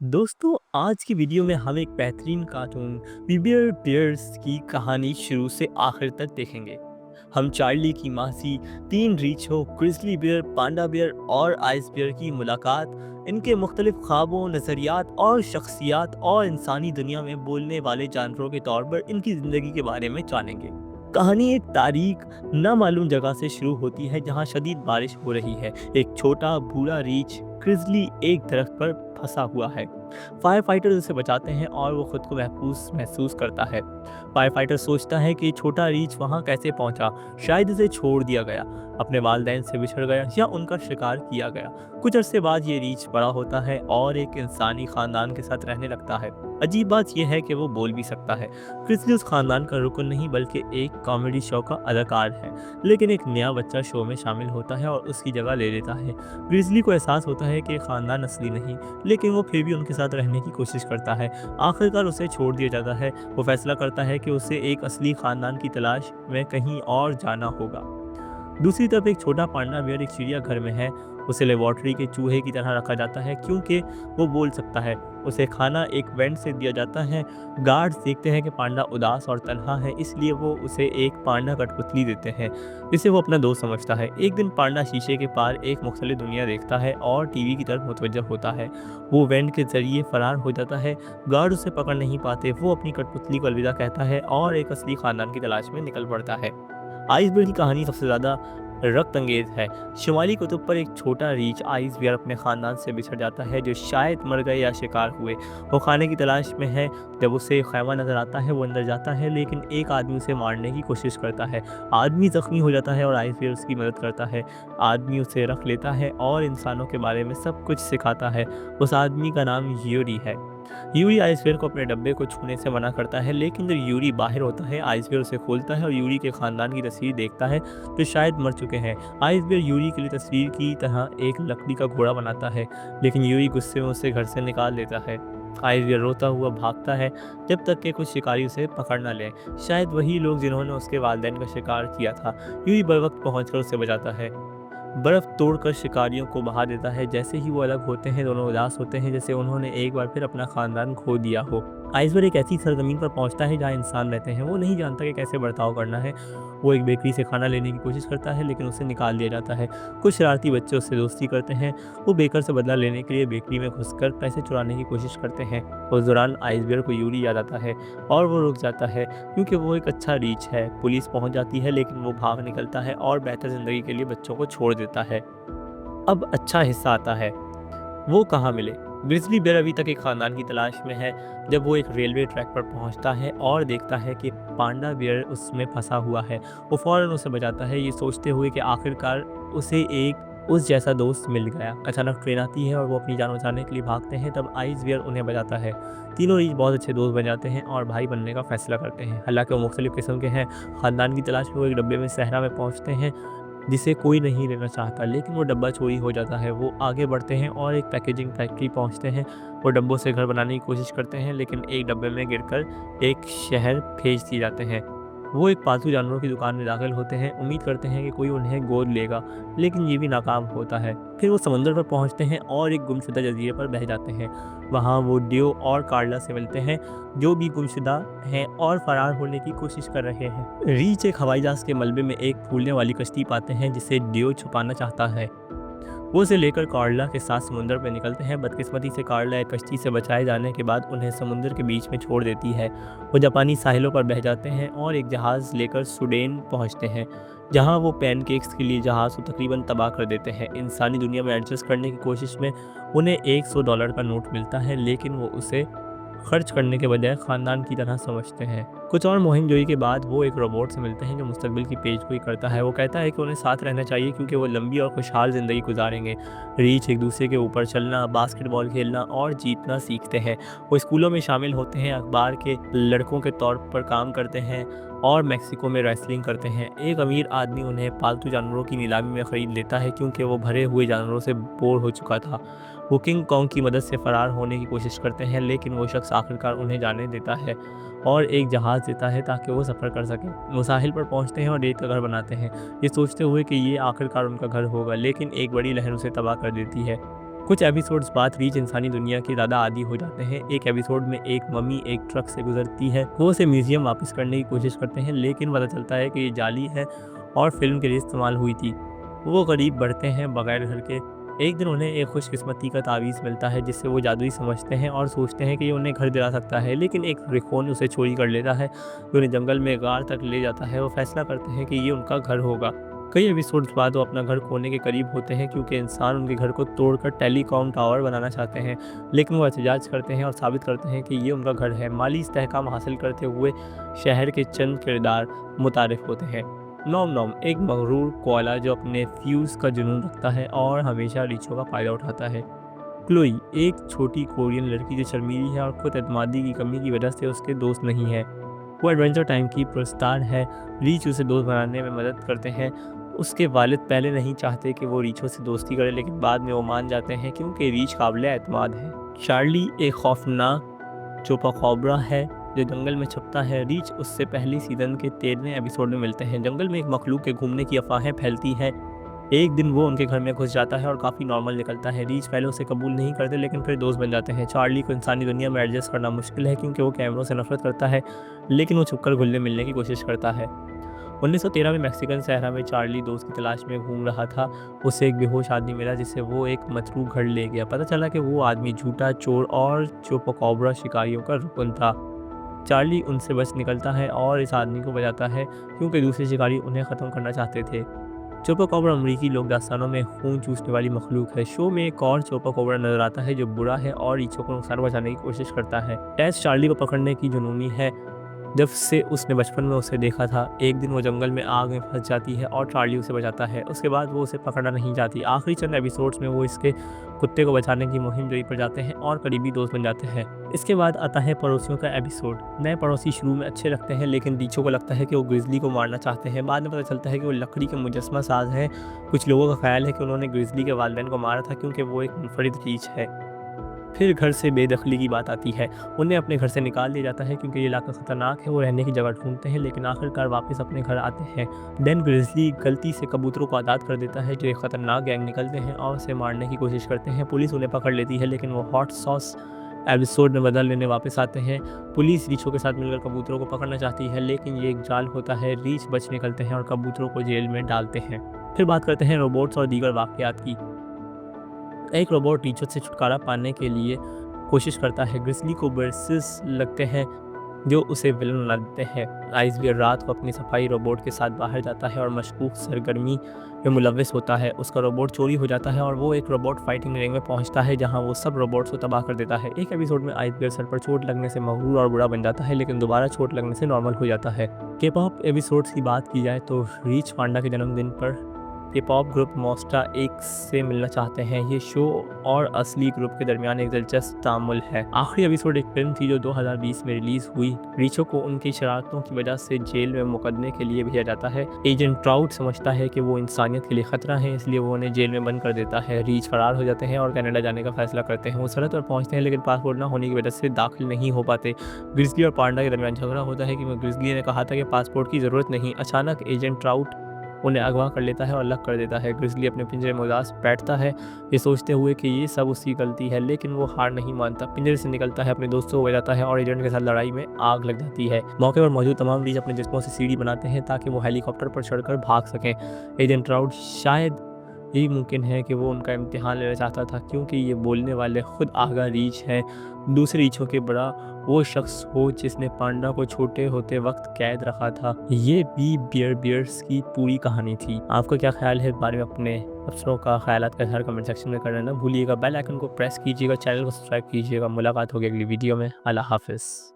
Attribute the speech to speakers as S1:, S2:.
S1: दोस्तों, आज की वीडियो में हम एक बेहतरीन कार्टून बियर बियर्स की कहानी शुरू से आखिर तक देखेंगे। हम चार्ली की मासी, तीन रीछों, ग्रिजली बियर, पांडा बियर और आइस बियर की मुलाकात, इनके मुख्तलिफ ख्वाबों, नज़रियात और शख्सियात और इंसानी दुनिया में बोलने वाले जानवरों के तौर पर इनकी ज़िंदगी के बारे में जानेंगे। कहानी एक तारीख न मालूम जगह से शुरू होती है जहाँ शदीद बारिश हो रही है। एक छोटा भूरा रीछ ग्रिजली एक दरख्त पर फंसा हुआ है। फायर फाइटर्स उसे बचाते हैं और वो खुद को महफूज महसूस करता है। फायर फाइटर सोचता है कि छोटा रीछ वहाँ कैसे पहुँचा, शायद इसे छोड़ दिया गया, अपने वालिदैन से बिछड़ गया या उनका शिकार किया गया। कुछ अरसे बाद ये रीछ बड़ा होता है और एक इंसानी खानदान के साथ रहने लगता है। अजीब बात यह है कि वो बोल भी सकता है। क्रिसली उस खानदान का रुकन नहीं बल्कि एक कॉमेडी शो का अदाकार है। लेकिन एक नया बच्चा शो में शामिल होता है और उसकी जगह ले लेता है। ग्रिजली को एहसास होता है कि खानदान असली नहीं, लेकिन वो फिर भी उनके साथ रहने की कोशिश करता है। आखिरकार उसे छोड़ दिया जाता है। वो फैसला करता है कि उसे एक असली खानदान की तलाश में कहीं और जाना होगा। दूसरी तरफ एक छोटा पांडा बियर एक चिड़ियाघर में है। उसे लेबोरेटरी के चूहे की तरह रखा जाता है क्योंकि वो बोल सकता है। उसे खाना एक वेंट से दिया जाता है। गार्ड्स देखते हैं कि पांडा उदास और तन्हा है, इसलिए वो उसे एक पांडा कठपुतली देते हैं जिसे वो अपना दोस्त समझता है। एक दिन पांडा शीशे के पार एक मुख्तलिफ दुनिया देखता है और टीवी की तरफ मुतवज्जह होता है। वो वेंट के जरिए फरार हो जाता है। गार्ड उसे पकड़ नहीं पाते। वो अपनी कठपुतली को अलविदा कहता है और एक असली खानदान की तलाश में निकल पड़ता है। आइसबेयर की कहानी सबसे ज़्यादा रक्त अंगेज है। शुमाली कुतुब पर एक छोटा रीछ आइस बियर अपने ख़ानदान से बिछड़ जाता है जो शायद मर गए या शिकार हुए। वो खाने की तलाश में है। जब उसे खैमा नज़र आता है वो अंदर जाता है, लेकिन एक आदमी उसे मारने की कोशिश करता है। आदमी ज़ख्मी हो जाता है और आइस बियर उसकी मदद करता है। आदमी उसे रख लेता है और इंसानों के बारे में सब कुछ सिखाता है। उस आदमी का नाम यूरी है। यूरी आइसबेयर को अपने डब्बे को छूने से मना करता है, लेकिन जब यूरी बाहर होता है आइसबेयर उसे खोलता है और यूरी के खानदान की तस्वीर देखता है जो शायद मर चुके हैं। आइसबेयर यूरी के लिए तस्वीर की तरह एक लकड़ी का घोड़ा बनाता है, लेकिन यूरी गुस्से में उसे घर से निकाल देता है। आइसबेयर रोता हुआ भागता है जब तक कि कुछ शिकारी उसे पकड़ न लें, शायद वही लोग जिन्होंने उसके वालिदैन का शिकार किया था। यूरी बर वक्त पहुँच उसे बचाता है। बर्फ तोड़कर शिकारियों को बहा देता है। जैसे ही वो अलग होते हैं दोनों उदास होते हैं, जैसे उन्होंने एक बार फिर अपना खानदान खो दिया हो। आइसबर्ग एक ऐसी सरजमीन पर पहुंचता है जहां इंसान रहते हैं। वो नहीं जानता कि कैसे बर्ताव करना है। वो एक बेकरी से खाना लेने की कोशिश करता है, लेकिन उसे निकाल दिया जाता है। कुछ शरारती बच्चे उससे दोस्ती करते हैं। वो बेकर से बदला लेने के लिए बेकरी में घुसकर पैसे चुराने की कोशिश करते हैं। उस दौरान आइसबर्ग को यूरी याद आता है और वो रुक जाता है क्योंकि वो एक अच्छा रीच है। पुलिस पहुंच जाती है, लेकिन वो भाग निकलता है और बेहतर ज़िंदगी के लिए बच्चों को छोड़ देता है। अब अच्छा हिस्सा आता है। वो कहाँ मिले। ग्रिजली बेयर अभी तक एक खानदान की तलाश में है। जब वो एक रेलवे ट्रैक पर पहुंचता है और देखता है कि पांडा बियर उसमें फंसा हुआ है, वो फौरन उसे बचाता है, ये सोचते हुए कि आखिरकार उसे एक उस जैसा दोस्त मिल गया। अचानक ट्रेन आती है और वो अपनी जान बचाने के लिए भागते हैं। तब आइस बियर उन्हें बचाता है। तीनों रीछ बहुत अच्छे दोस्त बन जाते हैं और भाई बनने का फैसला करते हैं। हालांकि वो मुख्तलिफ किस्म के हैं। खानदान की तलाश में वो एक डब्बे में सहरा में पहुंचते हैं जिसे कोई नहीं लेना चाहता, लेकिन वो डब्बा चोरी हो जाता है। वो आगे बढ़ते हैं और एक पैकेजिंग फैक्ट्री पहुंचते हैं। वो डब्बों से घर बनाने की कोशिश करते हैं, लेकिन एक डब्बे में गिरकर एक शहर भेज दिए जाते हैं। वो एक पालतू जानवरों की दुकान में दाखिल होते हैं, उम्मीद करते हैं कि कोई उन्हें गोद लेगा, लेकिन ये भी नाकाम होता है। फिर वो समंदर पर पहुंचते हैं और एक गुमशुदा जजीरे पर बह जाते हैं। वहाँ वो डियो और कार्ला से मिलते हैं, जो भी गुमशुदा हैं और फरार होने की कोशिश कर रहे हैं। रीच एक हवाई जहाज के मलबे में एक फूलने वाली कश्ती पाते हैं जिसे डियो छुपाना चाहता है। वो उसे लेकर कार्ला के साथ समुद्र में निकलते हैं। बदकिस्मती से कार्ला एक कश्ती से बचाए जाने के बाद उन्हें समुद्र के बीच में छोड़ देती है। वो जापानी साहिलों पर बह जाते हैं और एक जहाज़ लेकर सुडेन पहुंचते हैं, जहां वो पैनकेक्स के लिए जहाज़ को तकरीबन तबाह कर देते हैं। इंसानी दुनिया में एडजस्ट करने की कोशिश में उन्हें $100 का नोट मिलता है, लेकिन वो उसे खर्च करने के बजाय खानदान की तरह समझते हैं। कुछ और मुहिमजोई के बाद वो एक रोबोट से मिलते हैं जो मुस्तकबिल की पेशगोई करता है। वो कहता है कि उन्हें साथ रहना चाहिए क्योंकि वो लंबी और खुशहाल ज़िंदगी गुजारेंगे। रीछ एक दूसरे के ऊपर चलना, बास्केटबॉल खेलना और जीतना सीखते हैं। वो स्कूलों में शामिल होते हैं, अखबार के लड़कों के तौर पर काम करते हैं और मेक्सिको में रेसलिंग करते हैं। एक अमीर आदमी उन्हें पालतू जानवरों की नीलामी में ख़रीद लेता है क्योंकि वो भरे हुए जानवरों से बोर हो चुका था। वो किंग कॉन्ग की मदद से फ़रार होने की कोशिश करते हैं, लेकिन वो शख्स आखिरकार उन्हें जाने देता है और एक जहाज़ देता है ताकि वो सफ़र कर सकें। वो साहिल पर पहुंचते हैं और रेत का घर बनाते हैं, ये सोचते हुए कि ये आखिरकार उनका घर होगा, लेकिन एक बड़ी लहर उसे तबाह कर देती है। कुछ एपिसोड्स बाद रीच इंसानी दुनिया के ज़्यादा आदी हो जाते हैं। एक एपिसोड में एक मम्मी एक ट्रक से गुजरती है, वो उसे म्यूजियम वापस करने की कोशिश करते हैं, लेकिन पता चलता है कि ये जाली है और फिल्म के लिए इस्तेमाल हुई थी। वो करीब बढ़ते हैं बगैर घर के। एक दिन उन्हें एक खुशकिस्मती का तावीज़ मिलता है जिससे वो जादुई समझते हैं और सोचते हैं कि ये उन्हें घर दिला सकता है, लेकिन एक रिखोन उसे चोरी कर लेता है जो उन्हें जंगल में गार तक ले जाता है। वो फैसला करते हैं कि ये उनका घर होगा। कई एपिसोड्स बाद वो अपना घर खोने के करीब होते हैं क्योंकि इंसान उनके घर को तोड़कर टेलीकॉम टावर बनाना चाहते हैं, लेकिन वो एहतजाज करते हैं और साबित करते हैं कि ये उनका घर है। माली इस्तेहकाम हासिल करते हुए शहर के चंद किरदार मुतारिफ होते हैं। नॉम नॉम एक मगरूर कोआला जो अपने फ्यूज़ का जुनून रखता है और हमेशा रीछों का फ़ायदा उठाता है। क्लोई एक छोटी कोरियन लड़की जो शर्मीली है और खुद एतमादी की कमी की वजह से उसके दोस्त नहीं है। वो एडवेंचर टाइम की पुरस्कार है। रीच उसे दोस्त बनाने में मदद करते हैं। उसके वालिद पहले नहीं चाहते कि वो रीछों से दोस्ती करे, लेकिन बाद में वो मान जाते हैं क्योंकि रीछ काबिल एतमाद है। चार्ली एक खौफनाक चोपाखोबरा है जो जंगल में छुपता है। रीच उससे पहली सीज़न के 13वें एपिसोड में मिलते हैं। जंगल में एक मखलूक के घूमने की अफवाहें फैलती हैं। एक दिन वो उनके घर में घुस जाता है और काफ़ी नॉर्मल निकलता है। रीच पहले उसे कबूल नहीं करते, लेकिन फिर दोस्त बन जाते हैं। चार्ली को इंसानी दुनिया में एडजस्ट करना मुश्किल है क्योंकि वो कैमरों से नफरत करता है, लेकिन वो छुपकर घुलने मिलने की कोशिश करता है। 1913 में मैक्सिकन सहरा में चार्ली दोस्त की तलाश में घूम रहा था। उसे एक बेहोश आदमी मिला जिसे वो एक मतरूक घर ले गया। पता चला कि वो आदमी झूठा चोर और चोपाकोबरा शिकारियों का रुकन था। चार्ली उनसे बच निकलता है और इस आदमी को बचाता है क्योंकि दूसरे शिकारी उन्हें ख़त्म करना चाहते थे। चोपाकोबरा अमरीकी लोक दास्तानों में खून चूसने वाली मखलूक है। शो में एक और चोपाकोबरा नजर आता है जो बुरा है और रीछों को नुकसान पहुंचाने की कोशिश करता है। टेस चार्ली को पकड़ने की जुनूनी है। जब से उसने बचपन में उसे देखा था। एक दिन वो जंगल में आग में फंस जाती है और चार्ली उसे बचाता है। उसके बाद वो उसे पकड़ना नहीं चाहती। आखिरी चंद एपिसोड्स में वो इसके कुत्ते को बचाने की मुहिम जोई पर जाते हैं और करीबी दोस्त बन जाते हैं। इसके बाद आता है पड़ोसियों का एपिसोड। नए पड़ोसी शुरू में अच्छे लगते हैं, लेकिन रीछों को लगता है कि वो ग्रिजली को मारना चाहते हैं। बाद में पता चलता है कि वो लकड़ी के मुजस्मा साज हैं। कुछ लोगों का ख्याल है कि उन्होंने ग्रिजली के वालिदैन को मारा था क्योंकि वो एक मुनफरिद रीछ है। फिर घर से बेदखली की बात आती है। उन्हें अपने घर से निकाल दिया जाता है क्योंकि ये इलाका ख़तरनाक है। वो रहने की जगह ढूंढते हैं, लेकिन आखिरकार वापस अपने घर आते हैं। डेन ग्रिजली गलती से कबूतरों को आज़ाद कर देता है जो एक ख़तरनाक गैंग निकलते हैं और उसे मारने की कोशिश करते हैं। पुलिस उन्हें पकड़ लेती है, लेकिन वो हॉट सॉस एपिसोड में बदल लेने वापस आते हैं। पुलिस रीछों के साथ मिलकर कबूतरों को पकड़ना चाहती है, लेकिन ये एक जाल होता है। रीछ बच निकलते हैं और कबूतरों को जेल में डालते हैं। फिर बात करते हैं रोबोट्स और दीगर वाक़यात की। एक रोबोट रीछों से छुटकारा पाने के लिए कोशिश करता है। ग्रिजली को बर्सिस लगते हैं जो उसे विलन बना देते हैं। आइसबियर रात को अपनी सफाई रोबोट के साथ बाहर जाता है और मशकूक सरगर्मी में मुलव्वस होता है। उसका रोबोट चोरी हो जाता है और वो एक रोबोट फाइटिंग रिंग में पहुंचता है जहां वो सब रोबोट्स को तबाह कर देता है। एक एपिसोड में आइसबियर सर पर चोट लगने से मगरूर और बुरा बन जाता है, लेकिन दोबारा चोट लगने से नॉर्मल हो जाता है। के पॉप एपिसोड्स की बात की जाए तो रीच पांडा के जन्मदिन पर के पॉप ग्रुप मोस्टा एक से मिलना चाहते हैं। ये शो और असली ग्रुप के दरमियान एक दिलचस्प तामुल है। आखिरी एपिसोड एक फिल्म थी जो 2020 में रिलीज हुई। रीछों को उनकी शरारतों की वजह से जेल में मुकदमे के लिए भेजा जाता है। एजेंट ट्राउट समझता है कि वो इंसानियत के लिए खतरा है, इसलिए वो उन्हें जेल में बंद कर देता है। रीछ फरार हो जाते हैं और कनाडा जाने का फैसला करते हैं। वो सरहद पर पहुंचते हैं, लेकिन पासपोर्ट ना होने की वजह से दाखिल नहीं हो पाते। ग्रिजली और पांडा के दरमियान झगड़ा होता है कि ग्रिजली ने कहा था कि पासपोर्ट की ज़रूरत नहीं। अचानक एजेंट ट्राउट उन्हें अगवा कर लेता है और अलग कर देता है। ग्रिजली अपने पिंजरे में उदास बैठता है, ये सोचते हुए कि ये सब उसकी गलती है, लेकिन वो हार नहीं मानता। पिंजरे से निकलता है, अपने दोस्तों को बजाता है और एजेंट के साथ लड़ाई में आग लग जाती है। मौके पर मौजूद तमाम रीछ अपने जिस्मों से सीढ़ी बनाते हैं ताकि वो हेलीकॉप्टर पर चढ़कर भाग सकें। एजेंट ट्राउट शायद यही मुमकिन है कि वो उनका इम्तिहान लेना चाहता था, क्योंकि ये बोलने वाले खुद आगा रीछ हैं। दूसरे रीछों के बड़ा वो शख्स हो जिसने पांडा को छोटे होते वक्त कैद रखा था। ये भी बियर्स की पूरी कहानी थी। आपका क्या ख्याल है इस बारे में? अपने अफसरों का ख्यालात का इज़हार कमेंट सेक्शन में करना ना भूलिएगा। बेल आइकन को प्रेस कीजिएगा, चैनल को सब्सक्राइब कीजिएगा। मुलाकात होगी अगली वीडियो में। अल्लाह हाफिज़।